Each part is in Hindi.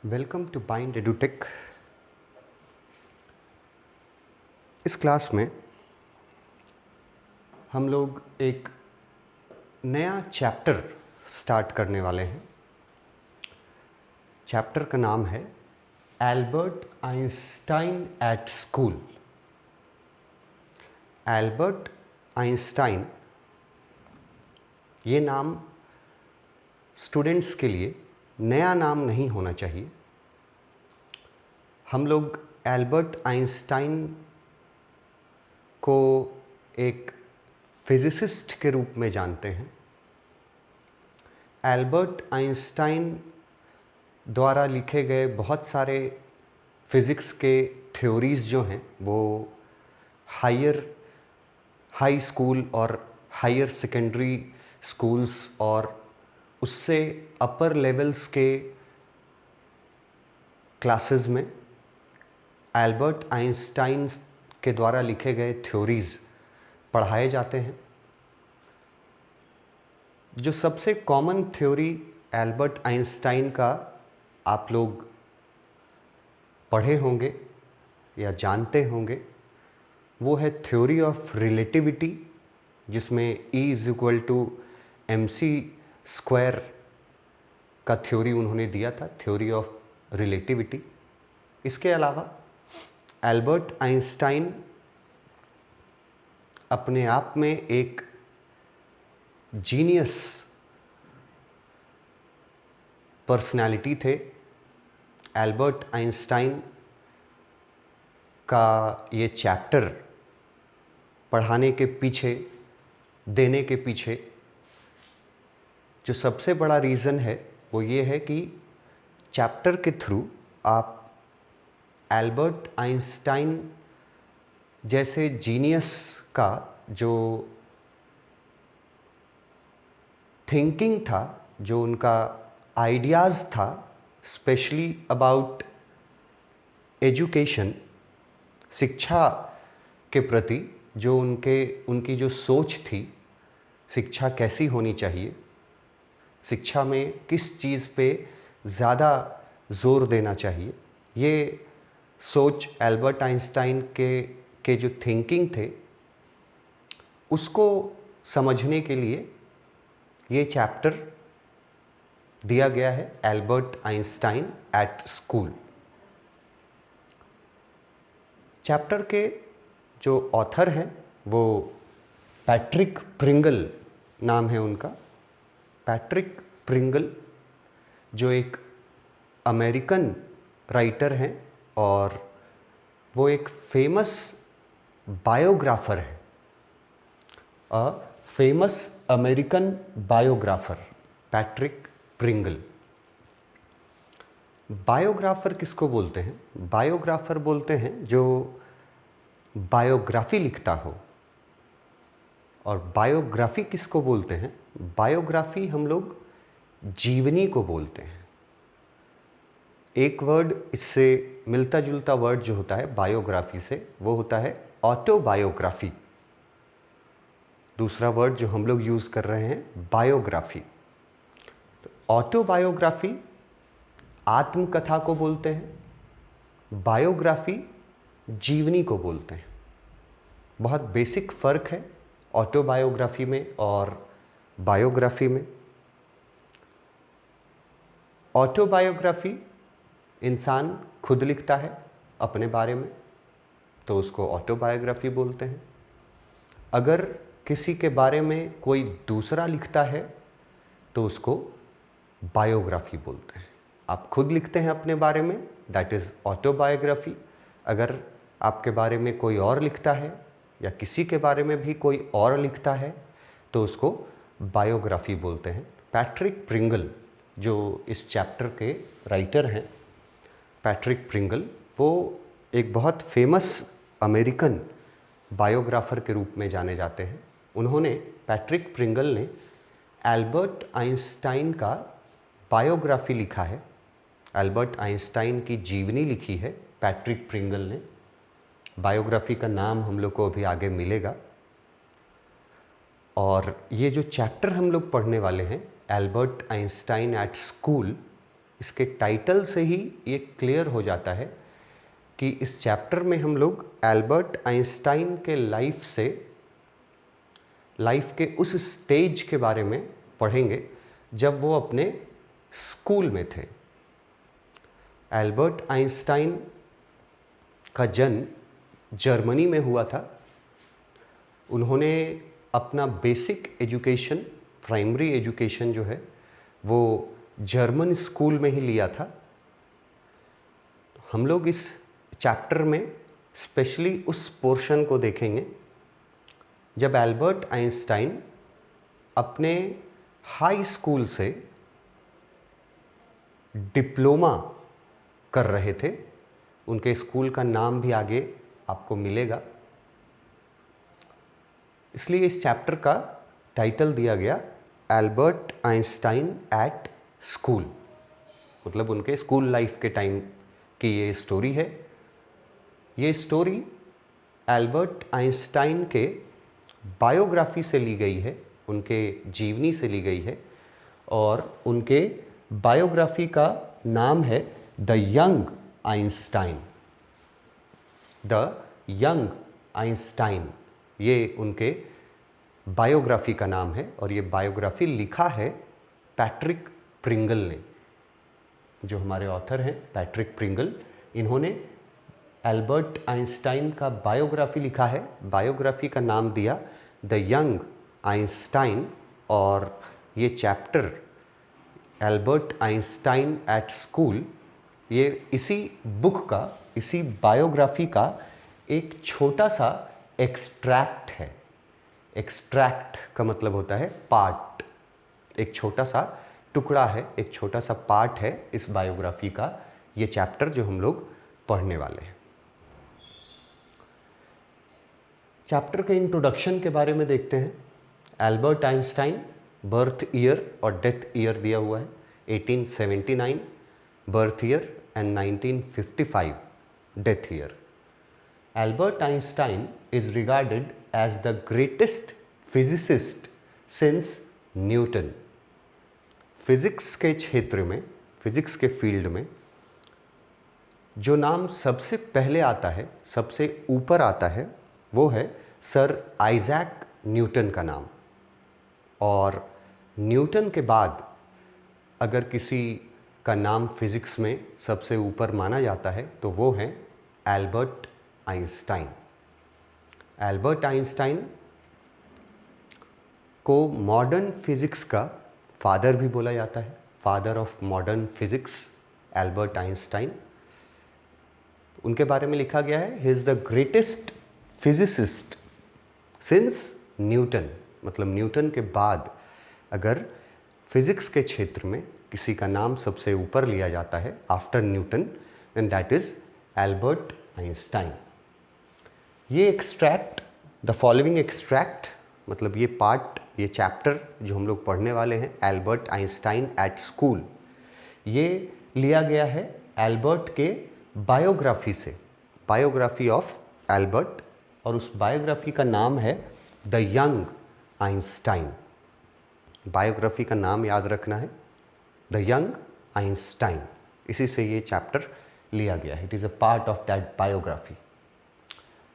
Welcome to Bind Edutech. इस क्लास में हम लोग एक नया चैप्टर स्टार्ट करने वाले हैं। चैप्टर का नाम है Albert Einstein at school. Albert Einstein, ये नाम स्टूडेंट्स के लिए नया नाम नहीं होना चाहिए। हम लोग एल्बर्ट आइंस्टाइन को एक फिजिसिस्ट के रूप में जानते हैं। एल्बर्ट आइंस्टाइन द्वारा लिखे गए बहुत सारे फिज़िक्स के थ्योरीज़ जो हैं वो हाई स्कूल और हायर सेकेंडरी स्कूल्स और उससे अपर लेवल्स के क्लासेस में एल्बर्ट आइंस्टाइन के द्वारा लिखे गए थ्योरीज़ पढ़ाए जाते हैं। जो सबसे कॉमन थ्योरी एल्बर्ट आइंस्टाइन का आप लोग पढ़े होंगे या जानते होंगे, वो है थ्योरी ऑफ रिलेटिविटी, जिसमें E=mc² का थ्योरी उन्होंने दिया था, थ्योरी ऑफ रिलेटिविटी। इसके अलावा एल्बर्ट आइंस्टाइन अपने आप में एक जीनियस पर्सनालिटी थे। एल्बर्ट आइंस्टाइन का ये चैप्टर पढ़ाने के पीछे, देने के पीछे जो सबसे बड़ा रीज़न है वो ये है कि चैप्टर के थ्रू आप एल्बर्ट आइंस्टाइन जैसे जीनियस का जो थिंकिंग था, जो उनका आइडियाज़ था, स्पेशली अबाउट एजुकेशन, शिक्षा के प्रति जो उनकी जो सोच थी, शिक्षा कैसी होनी चाहिए, शिक्षा में किस चीज़ पे ज़्यादा ज़ोर देना चाहिए, ये सोच एल्बर्ट आइंस्टाइन के जो थिंकिंग थे उसको समझने के लिए ये चैप्टर दिया गया है, Albert Einstein at school. Chapter के जो ऑथर हैं वो पैट्रिक प्रिंगल नाम है उनका। पैट्रिक प्रिंगल जो एक अमेरिकन राइटर हैं और वो एक फेमस बायोग्राफर है, a famous American biographer Patrick Pringle. Biographer किसको बोलते हैं? बायोग्राफर बोलते हैं जो बायोग्राफी लिखता हो। और बायोग्राफी किसको बोलते हैं? बायोग्राफी हम लोग जीवनी को बोलते हैं। एक वर्ड इससे मिलता जुलता वर्ड जो होता है बायोग्राफी से, वो होता है ऑटोबायोग्राफी। दूसरा वर्ड जो हम लोग यूज़ कर रहे हैं बायोग्राफी। तो ऑटोबायोग्राफी आत्मकथा को बोलते हैं, बायोग्राफी जीवनी को बोलते हैं। बहुत बेसिक फ़र्क है ऑटोबायोग्राफी में और बायोग्राफी में। ऑटोबायोग्राफी इंसान खुद लिखता है अपने बारे में, तो उसको ऑटोबायोग्राफी बोलते हैं। अगर किसी के बारे में कोई दूसरा लिखता है तो उसको बायोग्राफी बोलते हैं। आप खुद लिखते हैं अपने बारे में, दैट इज़ ऑटोबायोग्राफी। अगर आपके बारे में कोई और लिखता है या किसी के बारे में भी कोई और लिखता है तो उसको बायोग्राफी बोलते हैं। पैट्रिक प्रिंगल जो इस चैप्टर के राइटर हैं, पैट्रिक प्रिंगल, वो एक बहुत फेमस अमेरिकन बायोग्राफर के रूप में जाने जाते हैं। उन्होंने, पैट्रिक प्रिंगल ने एल्बर्ट आइंस्टाइन का बायोग्राफी लिखा है, एल्बर्ट आइंस्टाइन की जीवनी लिखी है पैट्रिक प्रिंगल ने। बायोग्राफी का नाम हम लोग को अभी आगे मिलेगा। और ये जो चैप्टर हम लोग पढ़ने वाले हैं, एल्बर्ट आइंस्टाइन एट स्कूल, इसके टाइटल से ही ये क्लियर हो जाता है कि इस चैप्टर में हम लोग एल्बर्ट आइंस्टाइन के लाइफ के उस स्टेज के बारे में पढ़ेंगे जब वो अपने स्कूल में थे। एल्बर्ट आइंस्टाइन का जन्म जर्मनी में हुआ था। उन्होंने अपना बेसिक एजुकेशन, प्राइमरी एजुकेशन जो है वो जर्मन स्कूल में ही लिया था। हम लोग इस चैप्टर में स्पेशली उस पोर्शन को देखेंगे जब एल्बर्ट आइंस्टाइन अपने हाई स्कूल से डिप्लोमा कर रहे थे। उनके स्कूल का नाम भी आगे आपको मिलेगा, इसलिए इस चैप्टर का टाइटल दिया गया एल्बर्ट आइंस्टाइन एट स्कूल, मतलब उनके स्कूल लाइफ के टाइम की ये स्टोरी है। ये स्टोरी एल्बर्ट आइंस्टाइन के बायोग्राफी से ली गई है, उनके जीवनी से ली गई है, और उनके बायोग्राफी का नाम है the young Einstein. The young Einstein, ये उनके बायोग्राफी का नाम है, और ये बायोग्राफी लिखा है पैट्रिक प्रिंगल ने। जो हमारे ऑथर हैं पैट्रिक प्रिंगल, इन्होंने एल्बर्ट आइंस्टाइन का बायोग्राफी लिखा है। बायोग्राफी का नाम दिया द यंग आइंस्टाइन, और ये chapter Albert Einstein at school, ये इसी बुक का, इसी बायोग्राफी का एक छोटा सा एक्सट्रैक्ट है। एक्सट्रैक्ट का मतलब होता है पार्ट, एक छोटा सा टुकड़ा है, एक छोटा सा पार्ट है इस बायोग्राफी का ये चैप्टर जो हम लोग पढ़ने वाले हैं। चैप्टर के इंट्रोडक्शन के बारे में देखते हैं। एल्बर्ट आइंस्टाइन, बर्थ ईयर और डेथ ईयर दिया हुआ है 1879 birth year and 1955 death year. Albert Einstein is regarded as the greatest physicist since Newton. Physics के क्षेत्र में, फिजिक्स के फील्ड में जो नाम सबसे पहले आता है, सबसे ऊपर आता है, वो है सर आइजैक न्यूटन का नाम। और न्यूटन के बाद अगर किसी का नाम फिजिक्स में सबसे ऊपर माना जाता है तो वो है एल्बर्ट आइंस्टाइन। एल्बर्ट आइंस्टाइन को मॉडर्न फिजिक्स का फादर भी बोला जाता है, father of modern physics Albert Einstein. उनके बारे में लिखा गया है he is the greatest physicist since Newton, मतलब न्यूटन के बाद अगर फिजिक्स के क्षेत्र में किसी का नाम सबसे ऊपर लिया जाता है after Newton, then that is Albert Einstein. ये एक्सट्रैक्ट, द फॉलोइंग एक्सट्रैक्ट, मतलब ये पार्ट, ये चैप्टर जो हम लोग पढ़ने वाले हैं एल्बर्ट आइंस्टाइन एट स्कूल, ये लिया गया है एल्बर्ट के बायोग्राफी से, बायोग्राफी ऑफ एल्बर्ट, और उस बायोग्राफी का नाम है द यंग आइंस्टाइन। बायोग्राफी का नाम याद रखना है, द यंग आइंस्टाइन, इसी से ये चैप्टर लिया गया है। It is a part of that biography.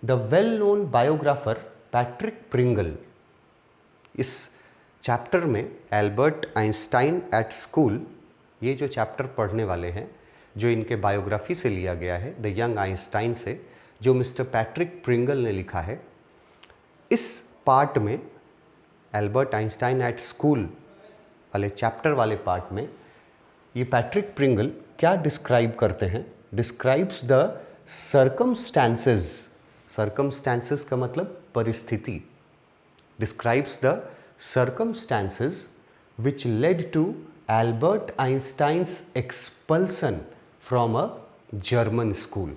The well known biographer Patrick Pringle, इस चैप्टर में एल्बर्ट आइंस्टाइन एट स्कूल, ये जो चैप्टर पढ़ने वाले हैं जो इनके बायोग्राफी से लिया गया है द यंग आइंस्टाइन से, जो मिस्टर पैट्रिक प्रिंगल ने लिखा है, इस पार्ट में एल्बर्ट आइंस्टाइन एट स्कूल वाले चैप्टर वाले पार्ट में ये पैट्रिक प्रिंगल क्या डिस्क्राइब करते हैं, डिस्क्राइब्स द सर्कमस्टांसेस, सर्कमस्टांसेस का मतलब परिस्थिति, describes the circumstances which led to Albert Einstein's expulsion from a German school.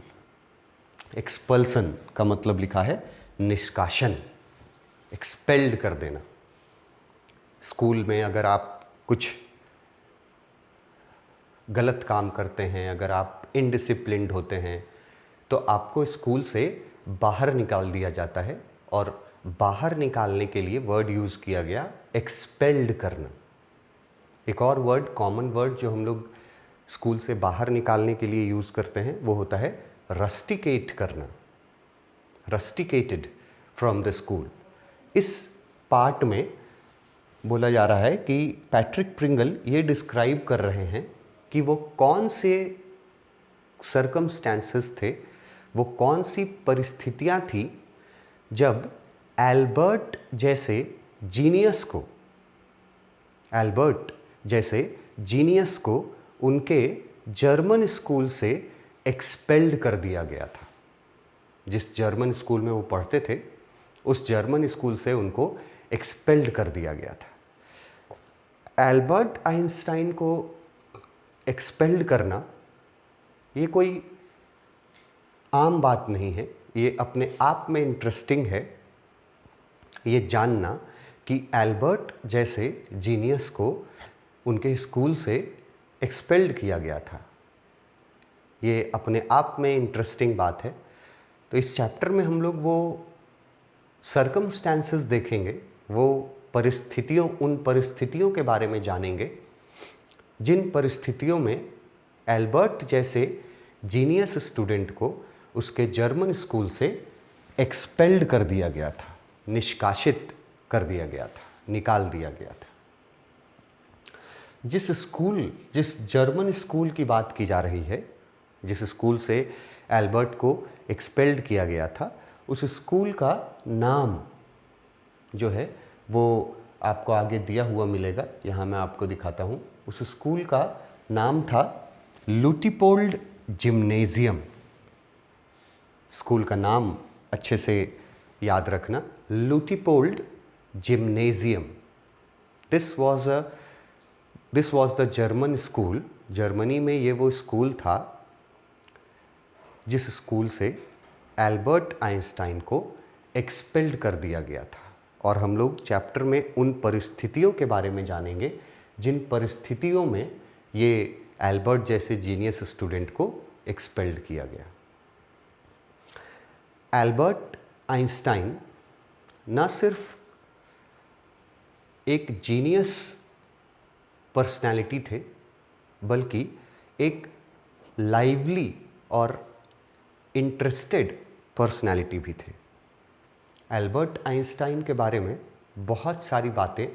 Expulsion का मतलब लिखा है निष्कासन, एक्सपेल्ड कर देना। स्कूल में अगर आप कुछ गलत काम करते हैं, अगर आप इनडिसिप्लिन्ड होते हैं, तो आपको स्कूल से बाहर निकाल दिया जाता है, और बाहर निकालने के लिए वर्ड यूज़ किया गया एक्सपेल्ड करना। एक और वर्ड, कॉमन वर्ड जो हम लोग स्कूल से बाहर निकालने के लिए यूज़ करते हैं वो होता है रस्टिकेट करना, रस्टिकेटेड फ्रॉम द स्कूल। इस पार्ट में बोला जा रहा है कि पैट्रिक प्रिंगल ये डिस्क्राइब कर रहे हैं कि वो कौन से सर्कमस्टेंसेस थे, वो कौन सी परिस्थितियां थी जब एल्बर्ट जैसे जीनियस को उनके जर्मन स्कूल से एक्सपेल्ड कर दिया गया था। जिस जर्मन स्कूल में वो पढ़ते थे उस जर्मन स्कूल से उनको एक्सपेल्ड कर दिया गया था। एल्बर्ट आइंस्टाइन को एक्सपेल्ड करना ये कोई आम बात नहीं है, ये अपने आप में इंटरेस्टिंग है ये जानना कि एल्बर्ट जैसे जीनियस को उनके स्कूल से एक्सपेल्ड किया गया था। ये अपने आप में इंटरेस्टिंग बात है। तो इस चैप्टर में हम लोग वो सर्कमस्टेंसेस देखेंगे, वो उन परिस्थितियों के बारे में जानेंगे जिन परिस्थितियों में एल्बर्ट जैसे जीनियस स्टूडेंट को उसके जर्मन स्कूल से एक्सपेल्ड कर दिया गया था, निष्कासित कर दिया गया था, निकाल दिया गया था। जिस जर्मन स्कूल की बात की जा रही है, जिस स्कूल से एल्बर्ट को एक्सपेल्ड किया गया था, उस स्कूल का नाम जो है वो आपको आगे दिया हुआ मिलेगा। यहाँ मैं आपको दिखाता हूँ। उस स्कूल का नाम था लुटिपोल्ड जिम्नेजियम। स्कूल का नाम अच्छे से याद रखना, Luitpold Gymnasium. This was the German school. Germany में ये वो स्कूल था जिस स्कूल से एल्बर्ट आइंस्टाइन को एक्सपेल्ड कर दिया गया था। और हम लोग चैप्टर में उन परिस्थितियों के बारे में जानेंगे जिन परिस्थितियों में ये एल्बर्ट जैसे जीनियस स्टूडेंट को एक्सपेल्ड किया गया। एल्बर्ट आइंस्टाइन न सिर्फ एक जीनियस पर्सनैलिटी थे बल्कि एक लाइवली और इंटरेस्टेड पर्सनैलिटी भी थे। एल्बर्ट आइंस्टाइन के बारे में बहुत सारी बातें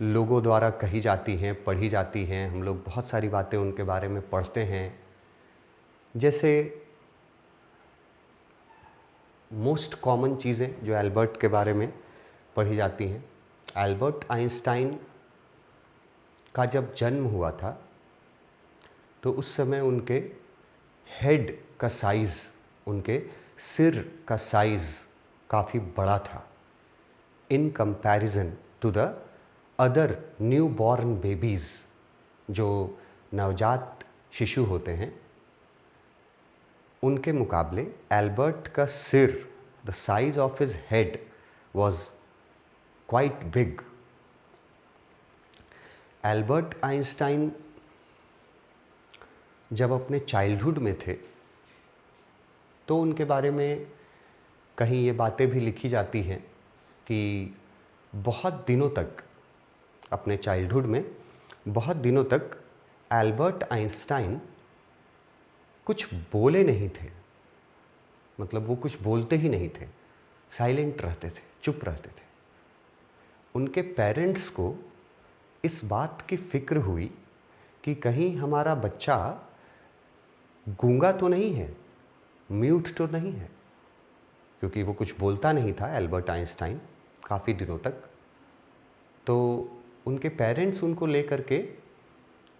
लोगों द्वारा कही जाती हैं, पढ़ी जाती हैं। हम लोग बहुत सारी बातें उनके बारे में पढ़ते हैं। जैसे मोस्ट कॉमन चीज़ें जो एल्बर्ट के बारे में पढ़ी जाती हैं, एल्बर्ट आइंस्टाइन का जब जन्म हुआ था तो उस समय उनके हेड का साइज़, उनके सिर का साइज़ काफ़ी बड़ा था in comparison to the other newborn babies. जो नवजात शिशु होते हैं उनके मुकाबले एल्बर्ट का सिर, the size of his head was quite big. Albert Einstein जब अपने चाइल्डहुड में थे तो उनके बारे में कहीं ये बातें भी लिखी जाती हैं कि बहुत दिनों तक, अपने चाइल्डहुड में बहुत दिनों तक एल्बर्ट आइंस्टाइन कुछ बोले नहीं थे। मतलब वो कुछ बोलते ही नहीं थे, साइलेंट रहते थे, चुप रहते थे। उनके पेरेंट्स को इस बात की फिक्र हुई कि कहीं हमारा बच्चा गूंगा तो नहीं है, म्यूट तो नहीं है, क्योंकि वो कुछ बोलता नहीं था एल्बर्ट आइंस्टाइन काफ़ी दिनों तक। तो उनके पेरेंट्स उनको लेकर के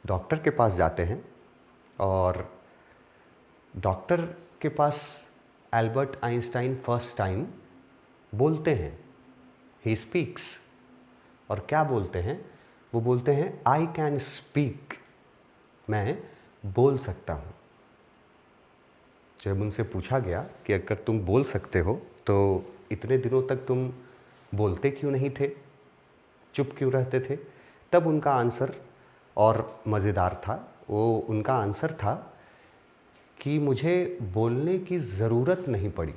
डॉक्टर के पास जाते हैं और डॉक्टर के पास एल्बर्ट आइंस्टाइन फर्स्ट टाइम बोलते हैं, ही स्पीक्स। और क्या बोलते हैं? वो बोलते हैं आई कैन स्पीक, मैं बोल सकता हूँ। जब उनसे पूछा गया कि अगर तुम बोल सकते हो तो इतने दिनों तक तुम बोलते क्यों नहीं थे, चुप क्यों रहते थे, तब उनका आंसर और मज़ेदार था। वो उनका आंसर था कि मुझे बोलने की ज़रूरत नहीं पड़ी,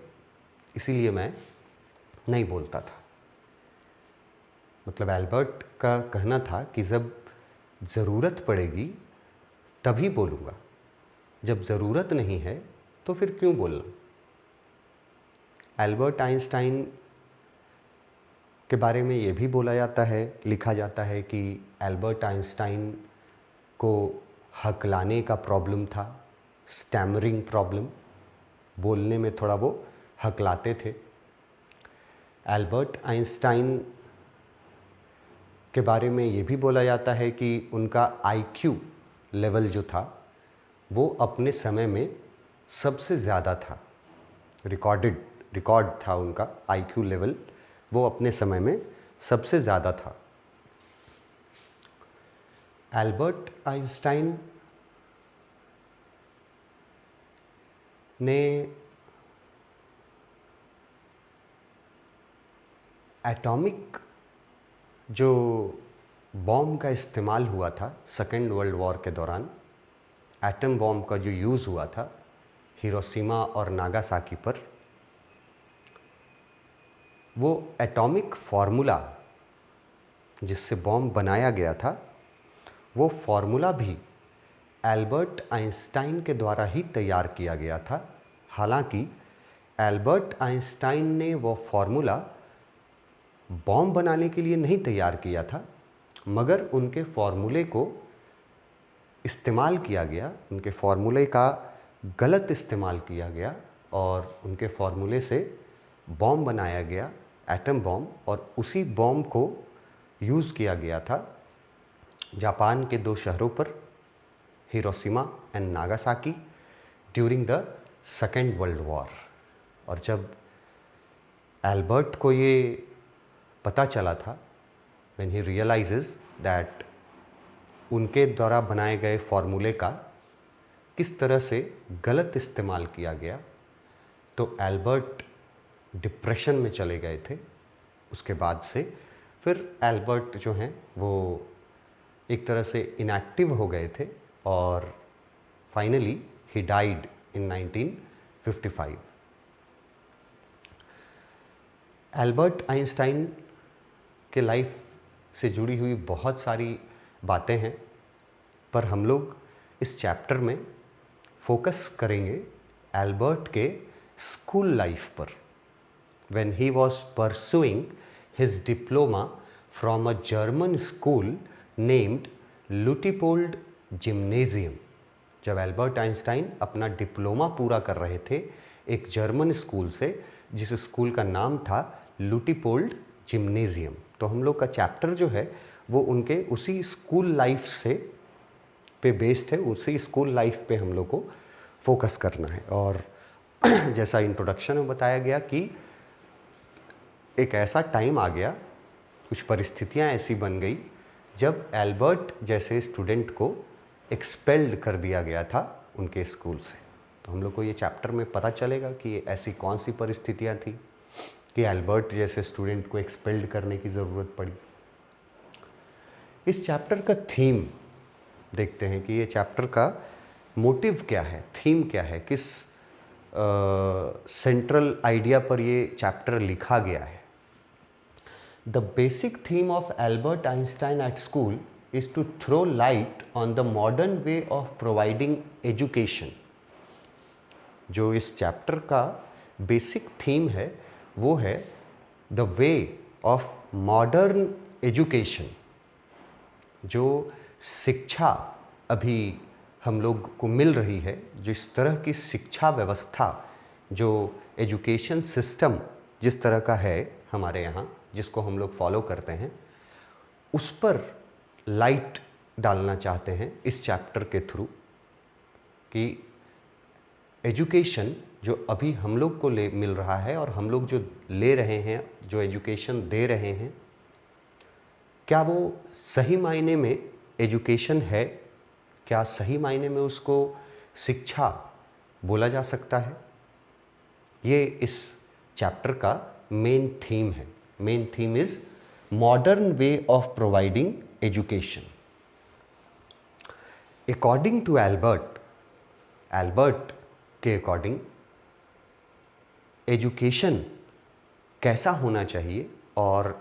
इसीलिए मैं नहीं बोलता था। मतलब एल्बर्ट का कहना था कि जब ज़रूरत पड़ेगी तभी बोलूँगा, जब ज़रूरत नहीं है तो फिर क्यों बोलना। एल्बर्ट आइंस्टाइन के बारे में ये भी बोला जाता है, लिखा जाता है कि एल्बर्ट आइंस्टाइन को हकलाने का प्रॉब्लम था, स्टैमरिंग प्रॉब्लम, बोलने में थोड़ा वो हकलाते थे। एल्बर्ट आइंस्टाइन के बारे में ये भी बोला जाता है कि उनका आईक्यू लेवल जो था वो अपने समय में सबसे ज़्यादा था। रिकॉर्ड था उनका आईक्यू लेवल, वो अपने समय में सबसे ज़्यादा था। एल्बर्ट आइंस्टाइन ने एटॉमिक जो बॉम्ब का इस्तेमाल हुआ था सेकेंड वर्ल्ड वॉर के दौरान, एटम बॉम्ब का जो यूज़ हुआ था हिरोशिमा और नागासाकी पर, वो एटॉमिक फार्मूला जिससे बॉम्ब बनाया गया था, वो फार्मूला भी एल्बर्ट आइंस्टाइन के द्वारा ही तैयार किया गया था। हालांकि एल्बर्ट आइंस्टाइन ने वो फार्मूला बॉम्ब बनाने के लिए नहीं तैयार किया था, मगर उनके फार्मूले को इस्तेमाल किया गया, उनके फार्मूले का गलत इस्तेमाल किया गया और उनके फार्मूले से बॉम्ब बनाया गया, एटम बॉम्ब, और उसी बॉम्ब को यूज़ किया गया था जापान के 2 शहरों पर, Hiroshima and Nagasaki, during the second world war. और जब एल्बर्ट को ये पता चला था, व्हेन ही रियलाइजेस दैट उनके द्वारा बनाए गए फार्मूले का किस तरह से गलत इस्तेमाल किया गया, तो एल्बर्ट डिप्रेशन में चले गए थे। उसके बाद से फिर एल्बर्ट जो हैं वो एक तरह से इनएक्टिव हो गए थे और finally he died in 1955। Albert Einstein के लाइफ से जुड़ी हुई बहुत सारी बातें हैं, पर हम लोग इस चैप्टर में फोकस करेंगे एल्बर्ट के स्कूल लाइफ पर, when he was pursuing his diploma from a German school named Luitpold Gymnasium। जब एल्बर्ट आइंस्टाइन अपना डिप्लोमा पूरा कर रहे थे एक जर्मन स्कूल से, जिस स्कूल का नाम था लुटिपोल्ड जिम्नेजियम। तो हम लोग का चैप्टर जो है वो उनके उसी स्कूल लाइफ से पे बेस्ड है, उसी स्कूल लाइफ पे हम लोग को फोकस करना है। और जैसा इंट्रोडक्शन में बताया गया कि एक ऐसा टाइम आ गया, कुछ परिस्थितियां ऐसी बन गई जब एल्बर्ट जैसे स्टूडेंट को एक्सपेल्ड कर दिया गया था उनके स्कूल से। तो हम लोग को ये चैप्टर में पता चलेगा कि ऐसी कौन सी परिस्थितियां थी कि एल्बर्ट जैसे स्टूडेंट को एक्सपेल्ड करने की ज़रूरत पड़ी। इस चैप्टर का थीम देखते हैं कि ये चैप्टर का मोटिव क्या है, थीम क्या है, किस सेंट्रल आइडिया पर ये चैप्टर लिखा गया है। The basic theme of Albert Einstein at school is to throw light on the modern way of providing education। जो इस चैप्टर का बेसिक थीम है वो है the way of modern education. जो शिक्षा अभी हम लोग को मिल रही है, जिस तरह की शिक्षा व्यवस्था, जो एजुकेशन सिस्टम जिस तरह का है हमारे यहाँ, जिसको हम लोग फॉलो करते हैं, उस पर लाइट डालना चाहते हैं इस चैप्टर के थ्रू कि एजुकेशन जो अभी हम लोग को मिल रहा है और हम लोग जो ले रहे हैं, जो एजुकेशन दे रहे हैं, क्या वो सही मायने में एजुकेशन है, क्या सही मायने में उसको शिक्षा बोला जा सकता है। ये इस चैप्टर का मेन थीम है। Main theme is modern way of providing education. According to Albert, Albert के अकॉर्डिंग एजुकेशन कैसा होना चाहिए और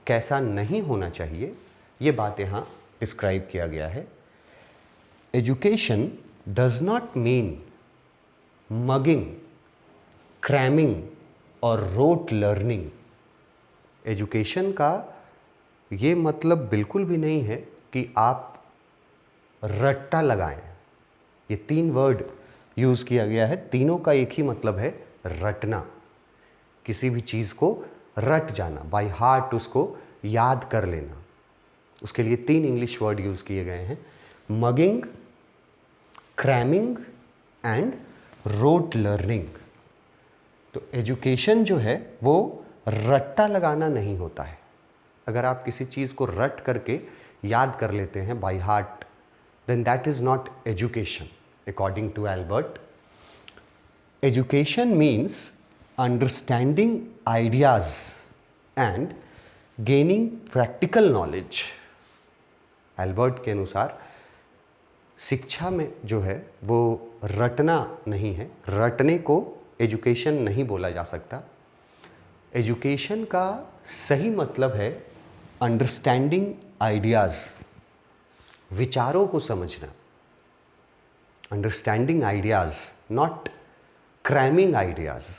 कैसा नहीं होना चाहिए, ये बात यहाँ डिस्क्राइब किया गया है। Education does not mean mugging, cramming और रोट लर्निंग। एजुकेशन का ये मतलब बिल्कुल भी नहीं है कि आप रट्टा लगाएं। ये 3 वर्ड यूज़ किया गया है, तीनों का एक ही मतलब है, रटना। किसी भी चीज़ को रट जाना, बाय हार्ट उसको याद कर लेना। उसके लिए 3 इंग्लिश वर्ड यूज़ किए गए हैं, mugging, cramming and rote learning. तो एजुकेशन जो है वो रट्टा लगाना नहीं होता है। अगर आप किसी चीज़ को रट करके याद कर लेते हैं by heart, then that is not education according to Albert. Education means understanding ideas and gaining practical knowledge. Albert के अनुसार शिक्षा में जो है वो रटना नहीं है, रटने को एजुकेशन नहीं बोला जा सकता। एजुकेशन का सही मतलब है अंडरस्टैंडिंग आइडियाज़, विचारों को समझना। Understanding ideas, not cramming ideas,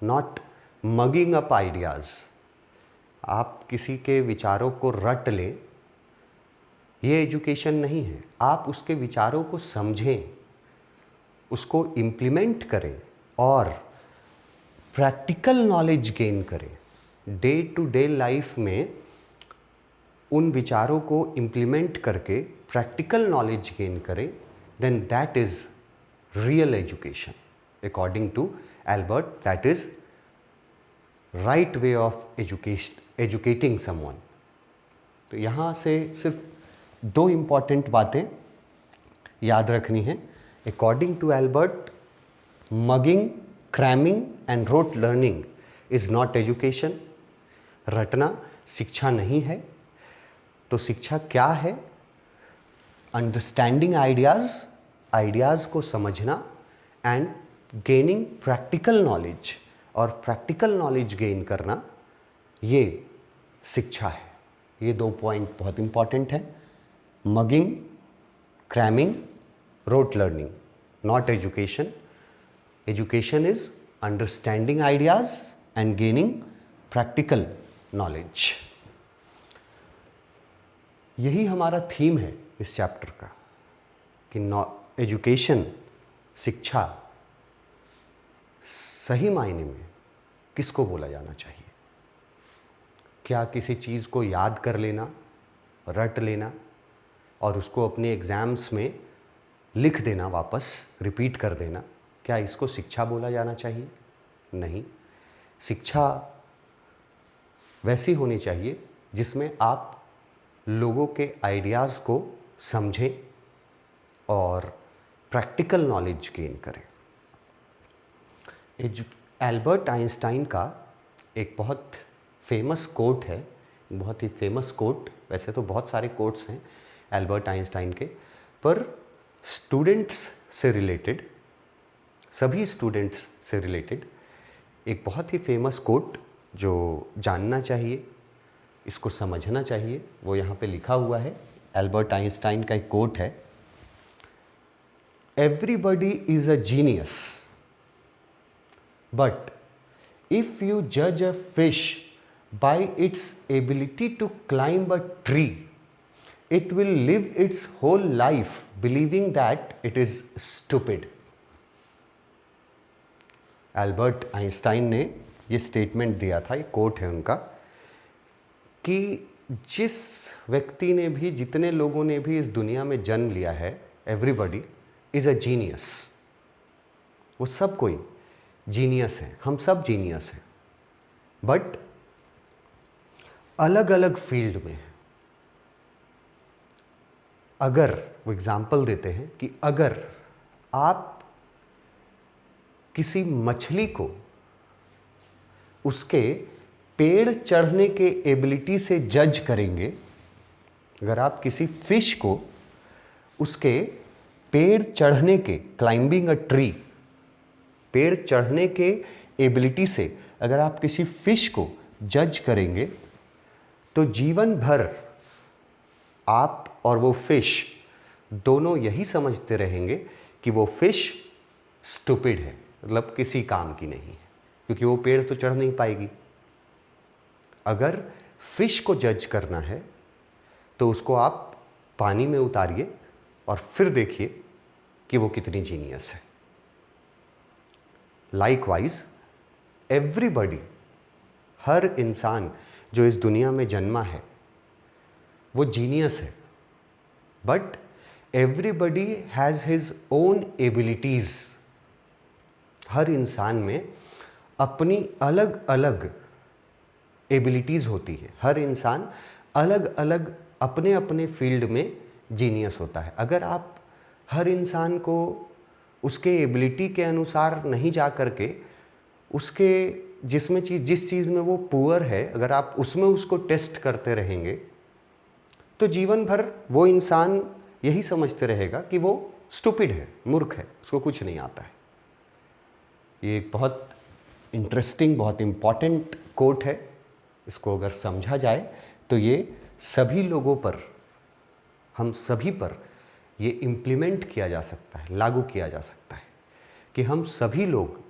not mugging up ideas. आप किसी के विचारों को रट लें, ये एजुकेशन नहीं है। आप उसके विचारों को समझें, उसको इम्प्लीमेंट करें और प्रैक्टिकल नॉलेज गेन करें। डे टू डे लाइफ में उन विचारों को इम्प्लीमेंट करके प्रैक्टिकल नॉलेज गेन करें, then that is real education according to Albert. That is right way of educating someone. तो यहाँ से सिर्फ 2 इम्पॉर्टेंट बातें याद रखनी है। According to Albert, mugging, cramming and rote learning is not education. रटना शिक्षा नहीं है। तो शिक्षा क्या है? अंडरस्टैंडिंग आइडियाज़, आइडियाज़ को समझना, एंड गेनिंग प्रैक्टिकल नॉलेज, और प्रैक्टिकल नॉलेज गेन करना, ये शिक्षा है। ये 2 पॉइंट बहुत इंपॉर्टेंट है। Mugging, cramming, rote learning, not education. Education is understanding ideas and gaining practical knowledge. यही हमारा थीम है इस चैप्टर का कि एजुकेशन, शिक्षा, सही मायने में किसको बोला जाना चाहिए। क्या किसी चीज़ को याद कर लेना, रट लेना और उसको अपने एग्ज़ाम्स में लिख देना, वापस रिपीट कर देना, क्या इसको शिक्षा बोला जाना चाहिए? नहीं। शिक्षा वैसी होनी चाहिए जिसमें आप लोगों के आइडियाज़ को समझें और प्रैक्टिकल नॉलेज गेन करें। एल्बर्ट आइंस्टाइन का एक बहुत फेमस कोट है, बहुत ही फेमस कोट। वैसे तो बहुत सारे कोट्स हैं एल्बर्ट आइंस्टाइन के, पर स्टूडेंट्स से रिलेटेड, सभी स्टूडेंट्स से रिलेटेड एक बहुत ही फेमस कोट जो जानना चाहिए, इसको समझना चाहिए, वो यहाँ पे लिखा हुआ है। एल्बर्ट आइंस्टाइन का एक कोट है, everybody is a genius, but if you जज a fish by its ability to climb a tree, it will live its whole life believing that it is stupid. Albert Einstein ने ये स्टेटमेंट दिया था, ये कोट है उनका, कि जिस व्यक्ति ने भी, जितने लोगों ने भी इस दुनिया में जन्म लिया है, एवरीबडी इज अ जीनियस। वो सब कोई जीनियस है, हम सब जीनियस हैं, बट अलग अलग फील्ड में। अगर वो एग्जाम्पल देते हैं कि अगर आप किसी मछली को उसके पेड़ चढ़ने के एबिलिटी से जज करेंगे, अगर आप किसी फिश को उसके पेड़ चढ़ने के, क्लाइंबिंग अ ट्री, पेड़ चढ़ने के एबिलिटी से अगर आप किसी फिश को जज करेंगे, तो जीवन भर आप और वो फिश दोनों यही समझते रहेंगे कि वो फिश स्टूपिड है, मतलब किसी काम की नहीं है, क्योंकि वो पेड़ तो चढ़ नहीं पाएगी। अगर फिश को जज करना है तो उसको आप पानी में उतारिए और फिर देखिए कि वो कितनी जीनियस है। लाइकवाइज एवरीबॉडी, हर इंसान जो इस दुनिया में जन्मा है वो जीनियस है, but everybody has his own abilities. हर इंसान में अपनी अलग अलग एबिलिटीज़ होती है। हर इंसान अलग अलग अपने अपने फील्ड में जीनियस होता है। अगर आप हर इंसान को उसके एबिलिटी के अनुसार नहीं जा करके उसके जिस चीज़ में वो पुअर है, अगर आप उसमें उसको टेस्ट करते रहेंगे तो जीवन भर वो इंसान यही समझते रहेगा कि वो स्टूपिड है, मूर्ख है, उसको कुछ नहीं आता है। ये एक बहुत इंटरेस्टिंग, बहुत इम्पॉर्टेंट कोट है। इसको अगर समझा जाए तो ये सभी लोगों पर, हम सभी पर ये इम्प्लीमेंट किया जा सकता है, लागू किया जा सकता है कि हम सभी लोग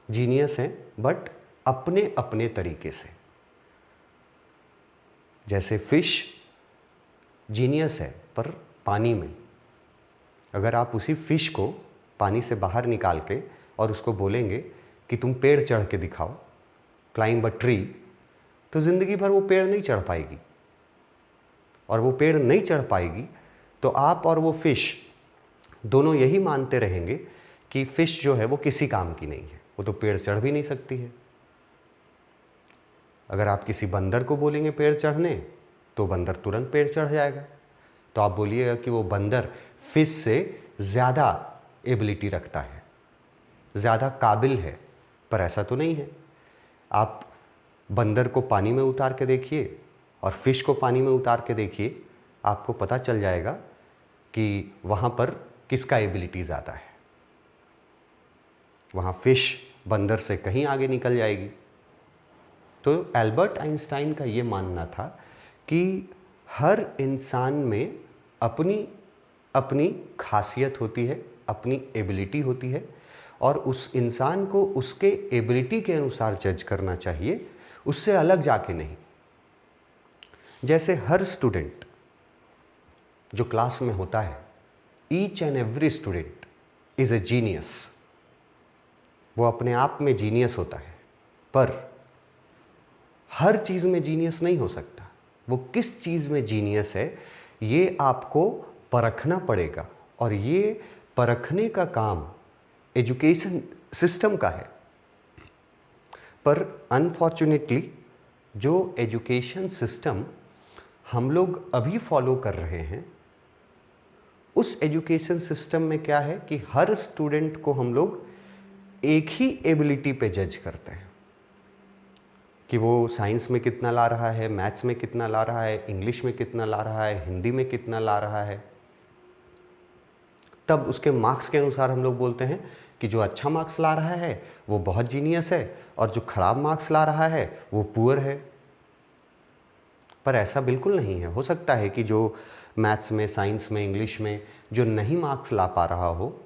जीनियस हैं, बट अपने अपने तरीके से। जैसे फिश जीनियस है पर पानी में, अगर आप उसी फिश को पानी से बाहर निकाल के और उसको बोलेंगे कि तुम पेड़ चढ़ के दिखाओ, क्लाइंब अ ट्री, तो ज़िंदगी भर वो पेड़ नहीं चढ़ पाएगी। और वो पेड़ नहीं चढ़ पाएगी तो आप और वो फिश दोनों यही मानते रहेंगे कि फिश जो है वो किसी काम की नहीं है, वो तो पेड़ चढ़ भी नहीं सकती है। अगर आप किसी बंदर को बोलेंगे पेड़ चढ़ने तो बंदर तुरंत पेड़ चढ़ जाएगा। तो आप बोलिएगा कि वो बंदर फिश से ज़्यादा एबिलिटी रखता है, ज़्यादा काबिल है, पर ऐसा तो नहीं है। आप बंदर को पानी में उतार के देखिए और फिश को पानी में उतार के देखिए, आपको पता चल जाएगा कि वहाँ पर किसका एबिलिटी ज़्यादा है। वहाँ फिश बंदर से कहीं आगे निकल जाएगी। तो एल्बर्ट आइंस्टाइन का ये मानना था कि हर इंसान में अपनी अपनी खासियत होती है, अपनी एबिलिटी होती है, और उस इंसान को उसके एबिलिटी के अनुसार जज करना चाहिए, उससे अलग जाके नहीं। जैसे हर स्टूडेंट जो क्लास में होता है, each and every student is a genius, वो अपने आप में जीनियस होता है, पर हर चीज़ में जीनियस नहीं हो सकता। वो किस चीज़ में जीनियस है ये आपको परखना पड़ेगा, और ये परखने का काम एजुकेशन सिस्टम का है। पर अनफॉर्चुनेटली जो एजुकेशन सिस्टम हम लोग अभी फॉलो कर रहे हैं, उस एजुकेशन सिस्टम में क्या है कि हर स्टूडेंट को हम लोग एक ही एबिलिटी पे जज करते हैं कि वो साइंस में कितना ला रहा है, मैथ्स में कितना ला रहा है, इंग्लिश में कितना ला रहा है, हिंदी में कितना ला रहा है। तब उसके मार्क्स के अनुसार हम लोग बोलते हैं कि जो अच्छा मार्क्स ला रहा है वो बहुत जीनियस है, और जो ख़राब मार्क्स ला रहा है वो पुअर है। पर ऐसा बिल्कुल नहीं है। हो सकता है कि जो मैथ्स में, साइंस में, इंग्लिश में जो नहीं मार्क्स ला पा रहा हो,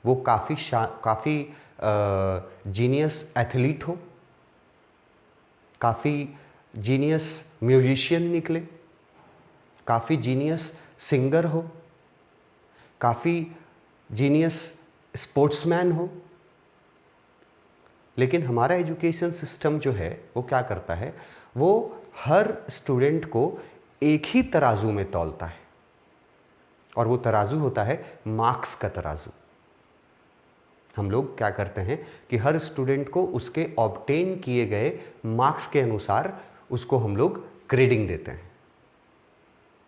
वो काफ़ी जीनियस एथलीट हो, काफ़ी जीनियस म्यूजिशियन निकले, काफ़ी जीनियस सिंगर हो, काफ़ी जीनियस स्पोर्ट्समैन हो। लेकिन हमारा एजुकेशन सिस्टम जो है वो क्या करता है, वो हर स्टूडेंट को एक ही तराजू में तौलता है, और वो तराजू होता है मार्क्स का तराजू। हम लोग क्या करते हैं कि हर स्टूडेंट को उसके ऑब्टेन किए गए मार्क्स के अनुसार उसको हम लोग ग्रेडिंग देते हैं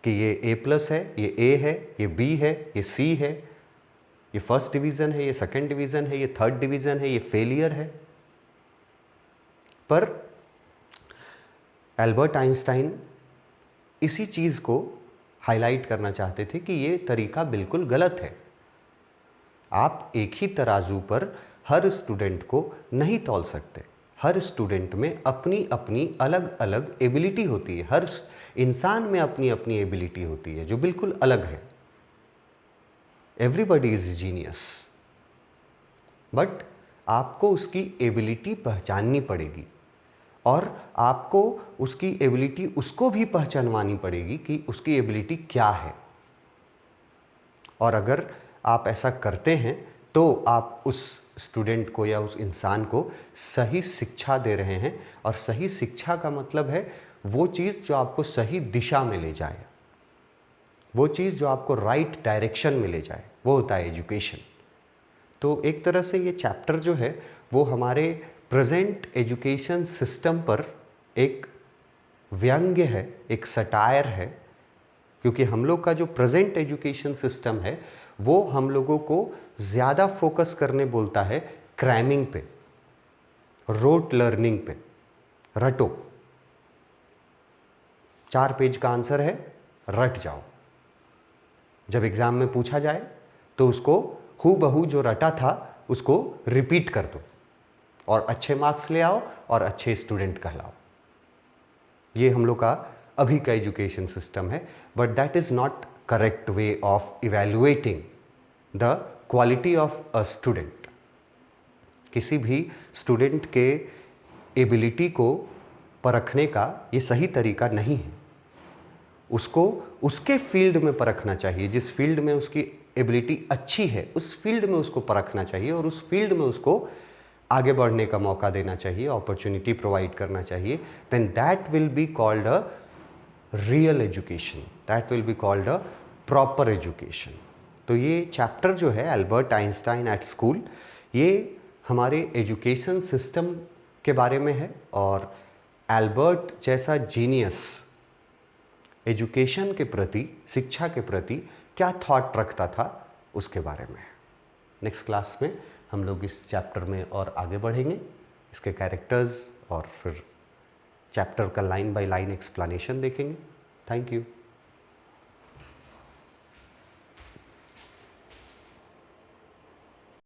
कि ये A+ है, ये A है, ये B है, ये C है, ये फर्स्ट डिवीज़न है, ये सेकंड डिवीज़न है, ये थर्ड डिवीज़न है, ये फेलियर है। पर एल्बर्ट आइंस्टाइन इसी चीज़ को हाईलाइट करना चाहते थे कि ये तरीका बिल्कुल गलत है। आप एक ही तराजू पर हर स्टूडेंट को नहीं तौल सकते। हर स्टूडेंट में अपनी अपनी अलग अलग एबिलिटी होती है। हर इंसान में अपनी अपनी एबिलिटी होती है जो बिल्कुल अलग है। एवरीबडी इज जीनियस, बट आपको उसकी एबिलिटी पहचाननी पड़ेगी और आपको उसकी एबिलिटी उसको भी पहचानवानी पड़ेगी कि उसकी एबिलिटी क्या है। और अगर आप ऐसा करते हैं तो आप उस स्टूडेंट को या उस इंसान को सही शिक्षा दे रहे हैं। और सही शिक्षा का मतलब है वो चीज़ जो आपको सही दिशा में ले जाए, वो चीज़ जो आपको राइट डायरेक्शन में ले जाए, वो होता है एजुकेशन। तो एक तरह से ये चैप्टर जो है वो हमारे प्रेजेंट एजुकेशन सिस्टम पर एक व्यंग्य है, एक सटायर है, क्योंकि हम लोग का जो प्रेजेंट एजुकेशन सिस्टम है वो हम लोगों को ज़्यादा फोकस करने बोलता है क्रैमिंग पे, रोट लर्निंग पे। रटो, 4 पेज का आंसर है, रट जाओ। जब एग्ज़ाम में पूछा जाए तो उसको हू बहू जो रटा था उसको रिपीट कर दो और अच्छे मार्क्स ले आओ और अच्छे स्टूडेंट कहलाओ। ये हम लोग का अभी का एजुकेशन सिस्टम है, but that is not correct way of evaluating the quality of a student. किसी भी स्टूडेंट के एबिलिटी को परखने का ये सही तरीका नहीं है। उसको उसके फील्ड में परखना चाहिए, जिस फील्ड में उसकी एबिलिटी अच्छी है उस फील्ड में उसको परखना चाहिए और उस फील्ड में उसको आगे बढ़ने का मौका देना चाहिए, अपॉर्चुनिटी प्रोवाइड करना चाहिए। Then that will be called a real education, that will be called a proper education. तो ये चैप्टर जो है अल्बर्ट आइंस्टाइन एट स्कूल, ये हमारे एजुकेशन सिस्टम के बारे में है और अल्बर्ट जैसा जीनियस एजुकेशन के प्रति, शिक्षा के प्रति क्या थॉट रखता था उसके बारे में। नेक्स्ट क्लास में हम लोग इस चैप्टर में और आगे बढ़ेंगे, इसके कैरेक्टर्स और फिर चैप्टर का लाइन बाय लाइन एक्सप्लेनेशन देखेंगे। Thank you.